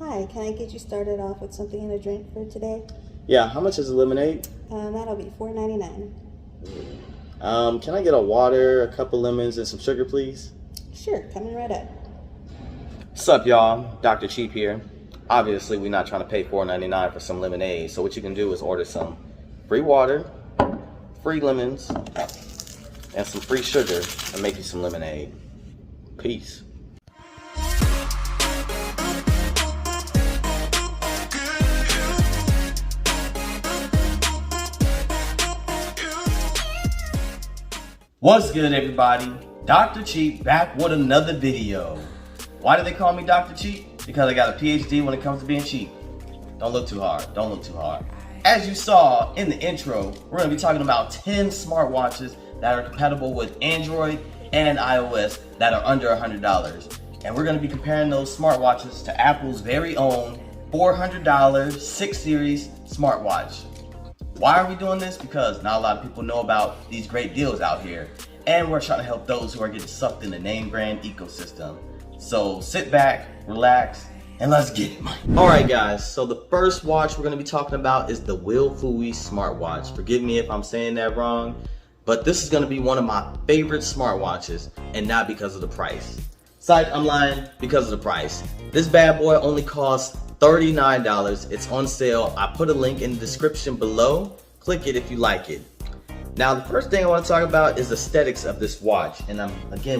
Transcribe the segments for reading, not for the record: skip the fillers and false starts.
Hi, can I get you started off with something and a drink for today? Yeah, how much is the lemonade? That'll be $4.99. Can I get a water, a couple lemons, and some sugar, please? Sure, coming right up. What's up, y'all? Dr. Cheap here. Obviously, we're not trying to pay $4.99 for some lemonade, so what you can do is order some free water, free lemons, and some free sugar, and make you some lemonade. Peace. What's good, everybody? Dr. Cheap back with another video. Why do they call me Dr. Cheap? Because I got a PhD when it comes to being cheap. Don't look too hard. Don't look too hard. As you saw in the intro, we're going to be talking about 10 smartwatches that are compatible with Android and iOS that are under $100. And we're going to be comparing those smartwatches to Apple's very own $400 6 Series smartwatch. Why are we doing this? Because not a lot of people know about these great deals out here. And we're trying to help those who are getting sucked in the name brand ecosystem. So sit back, relax, and let's get it, man. Alright guys, so the first watch we're going to be talking about is the WillFuI smartwatch. Forgive me if I'm saying that wrong, but this is going to be one of my favorite smartwatches, and not because of the price. Psych, I'm lying, because of the price. This bad boy only costs $39. It's on sale. I put a link in the description below. Click it if you like it. Now, the first thing I want to talk about is the aesthetics of this watch. And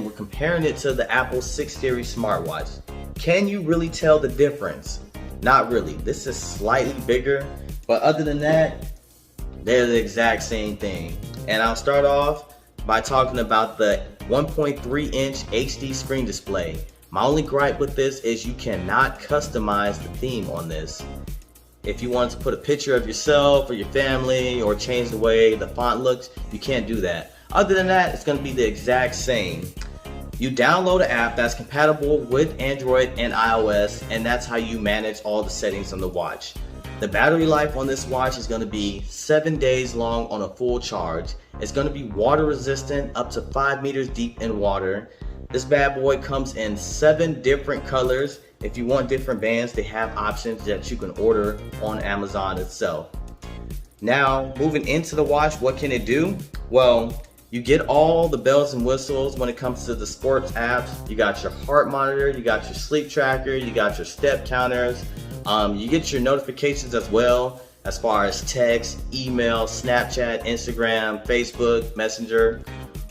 we're comparing it to the Apple 6 Series smartwatch. Can you really tell the difference? Not really. This is slightly bigger, but other than that, they're the exact same thing. And I'll start off by talking about the 1.3-inch HD screen display. My only gripe with this is you cannot customize the theme on this. If you want to put a picture of yourself or your family or change the way the font looks, you can't do that. Other than that, it's going to be the exact same. You download an app that's compatible with Android and iOS, and that's how you manage all the settings on the watch. The battery life on this watch is going to be 7 days long on a full charge. It's going to be water resistant up to 5 meters deep in water. This bad boy comes in 7 different colors. If you want different bands, they have options that you can order on Amazon itself. Now, moving into the watch, what can it do? Well, you get all the bells and whistles when it comes to the sports apps. You got your heart monitor, you got your sleep tracker, you got your step counters. You get your notifications as well, as far as text, email, Snapchat, Instagram, Facebook, Messenger.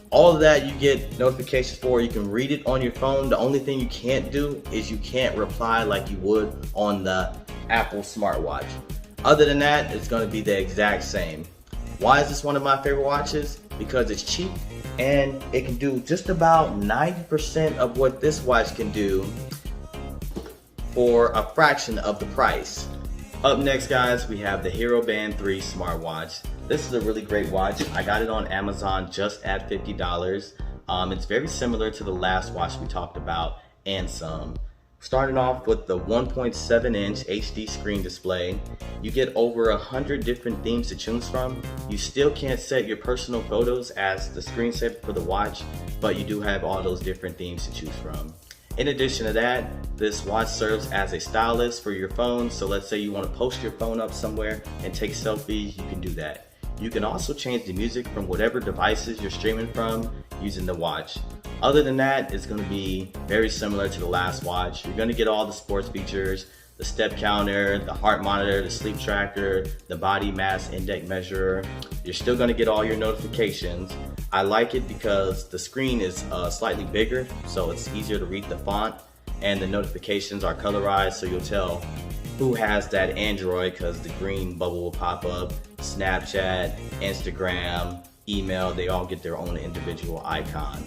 All of that you get notifications for. You can read it on your phone. The only thing you can't do is you can't reply like you would on the Apple smartwatch. Other than that, it's going to be the exact same. Why is this one of my favorite watches? Because it's cheap and it can do just about 90% of what this watch can do for a fraction of the price. Up next, guys, we have the Hero Band 3 smartwatch. This is a really great watch. I got it on Amazon just at $50. It's very similar to the last watch we talked about and some. Starting off with the 1.7-inch HD screen display, you get over 100 different themes to choose from. You still can't set your personal photos as the screensaver for the watch, but you do have all those different themes to choose from. In addition to that, this watch serves as a stylus for your phone. So let's say you want to post your phone up somewhere and take selfies, you can do that. You can also change the music from whatever devices you're streaming from using the watch. Other than that, it's going to be very similar to the last watch. You're going to get all the sports features, the step counter, the heart monitor, the sleep tracker, the body mass index measurer. You're still going to get all your notifications. I like it because the screen is slightly bigger, so it's easier to read the font, and the notifications are colorized, so you'll tell who has that Android because the green bubble will pop up. Snapchat, Instagram, email, they all get their own individual icon.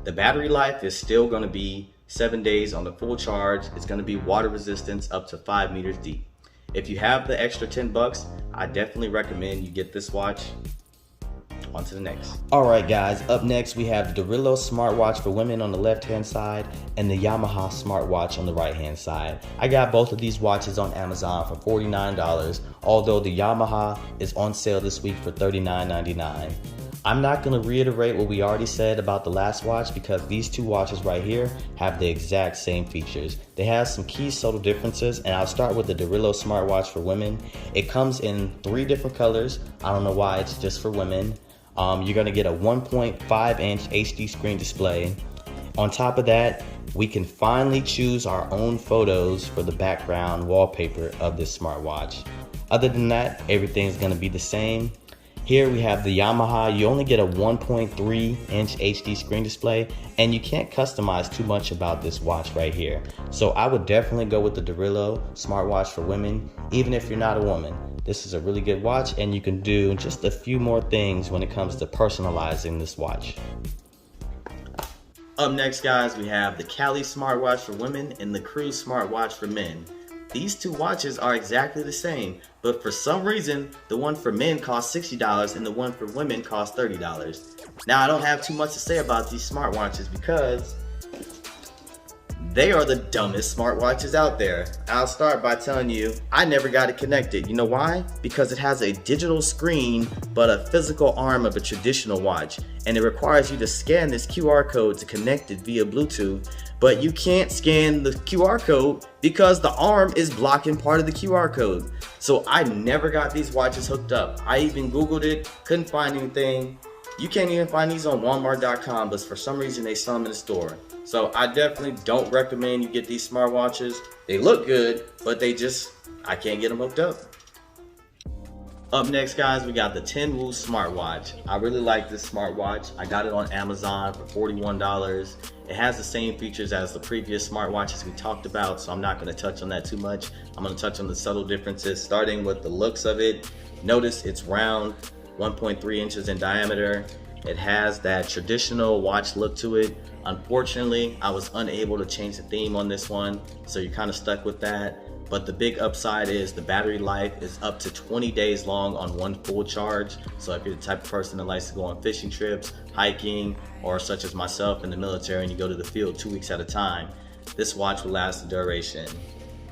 The battery life is still going to be 7 days on the full charge. It's going to be water resistance up to 5 meters deep. If you have the extra $10, I definitely recommend you get this watch. On to the next. Alright guys, up next we have the Dirrelo smartwatch for women on the left hand side and the Yamaha smartwatch on the right hand side. I got both of these watches on Amazon for $49, although the Yamaha is on sale this week for $39.99. I'm not going to reiterate what we already said about the last watch because these two watches right here have the exact same features. They have some key subtle differences, and I'll start with the Dirrelo smartwatch for women. It comes in 3 different colors. I don't know why it's just for women. You're going to get a 1.5-inch HD screen display. On top of that, we can finally choose our own photos for the background wallpaper of this smartwatch. Other than that, everything's going to be the same. Here we have the Yamaha. You only get a 1.3-inch HD screen display, and you can't customize too much about this watch right here. So I would definitely go with the Dirrelo smartwatch for women, even if you're not a woman. This is a really good watch, and you can do just a few more things when it comes to personalizing this watch. Up next, guys, we have the Cali smartwatch for women and the Crew smartwatch for men. These two watches are exactly the same, but for some reason, the one for men costs $60 and the one for women costs $30. Now, I don't have too much to say about these smartwatches because they are the dumbest smartwatches out there. I'll start by telling you, I never got it connected. You know why? Because it has a digital screen, but a physical arm of a traditional watch. And it requires you to scan this QR code to connect it via Bluetooth. But you can't scan the QR code because the arm is blocking part of the QR code. So I never got these watches hooked up. I even Googled it, couldn't find anything. You can't even find these on Walmart.com, but for some reason they sell them in the store. So I definitely don't recommend you get these smartwatches. They look good, but I can't get them hooked up. Up next, guys, we got the Tinwoo smartwatch. I really like this smartwatch. I got it on Amazon for $41. It has the same features as the previous smartwatches we talked about, so I'm not going to touch on that too much. I'm going to touch on the subtle differences, starting with the looks of it. Notice it's round, 1.3 inches in diameter. It has that traditional watch look to it. Unfortunately, I was unable to change the theme on this one, so you're kind of stuck with that. But the big upside is the battery life is up to 20 days long on one full charge. So if you're the type of person that likes to go on fishing trips, hiking, or such as myself in the military and you go to the field 2 weeks at a time, this watch will last the duration.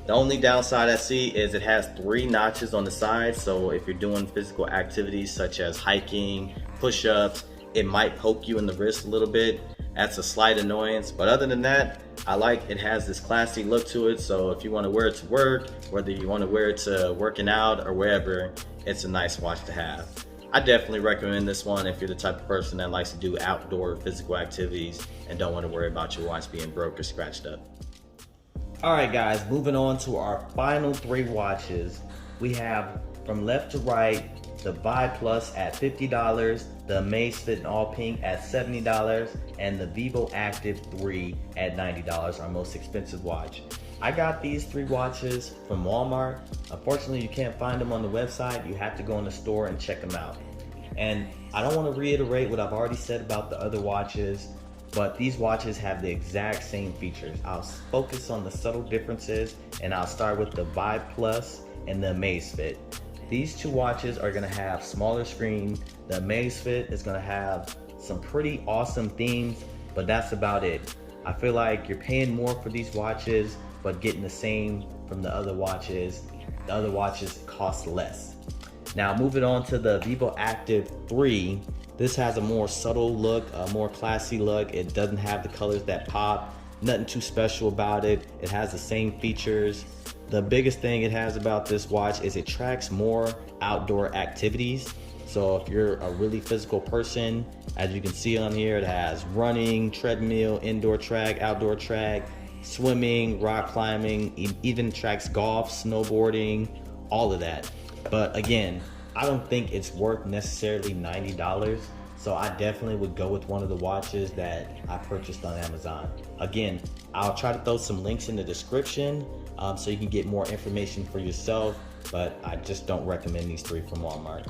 The only downside I see is it has 3 notches on the side. So if you're doing physical activities such as hiking, push-ups, it might poke you in the wrist a little bit. That's a slight annoyance, but other than that, I like it has this classy look to it. So if you want to wear it to work, whether you want to wear it to working out or wherever, it's a nice watch to have. I definitely recommend this one if you're the type of person that likes to do outdoor physical activities and don't want to worry about your watch being broke or scratched up. All right, guys, moving on to our final 3 watches. We have from left to right, the Vibe Plus at $50, the Amaze Fit in all pink at $70, and the Vivo Active 3 at $90, our most expensive watch. I got these 3 watches from Walmart. Unfortunately, you can't find them on the website. You have to go in the store and check them out. And I don't want to reiterate what I've already said about the other watches, but these watches have the exact same features. I'll focus on the subtle differences, and I'll start with the Vibe Plus and the Amaze Fit. These 2 watches are going to have smaller screen. The Amaze Fit is going to have some pretty awesome themes, but that's about it. I feel like you're paying more for these watches, but getting the same from the other watches. The other watches cost less. Now moving on to the Vivo Active 3. This has a more subtle look, a more classy look. It doesn't have the colors that pop. Nothing too special about it. It has the same features. The biggest thing it has about this watch is it tracks more outdoor activities. So if you're a really physical person, as you can see on here, it has running, treadmill, indoor track, outdoor track, swimming, rock climbing, it even tracks golf, snowboarding, all of that. But again, I don't think it's worth necessarily $90. So I definitely would go with one of the watches that I purchased on Amazon. Again, I'll try to throw some links in the description so you can get more information for yourself, but I just don't recommend these 3 from Walmart.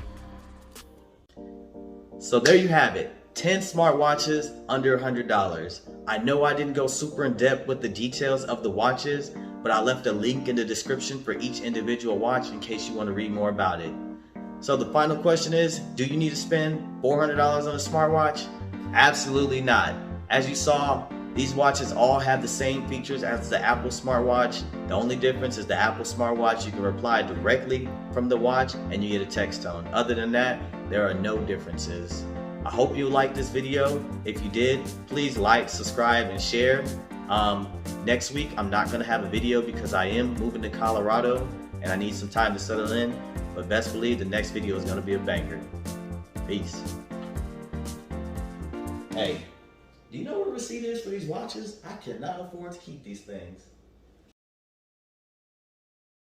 So there you have it, 10 smartwatches under $100. I know I didn't go super in depth with the details of the watches, but I left a link in the description for each individual watch in case you want to read more about it. So the final question is, do you need to spend $400 on a smartwatch? Absolutely not. As you saw, these watches all have the same features as the Apple smartwatch. The only difference is the Apple smartwatch, you can reply directly from the watch and you get a text tone. Other than that, there are no differences. I hope you liked this video. If you did, please like, subscribe, and share. Next week, I'm not gonna have a video because I am moving to Colorado and I need some time to settle in, but best believe the next video is gonna be a banger. Peace. Hey, do you know what a receipt is for these watches? I cannot afford to keep these things.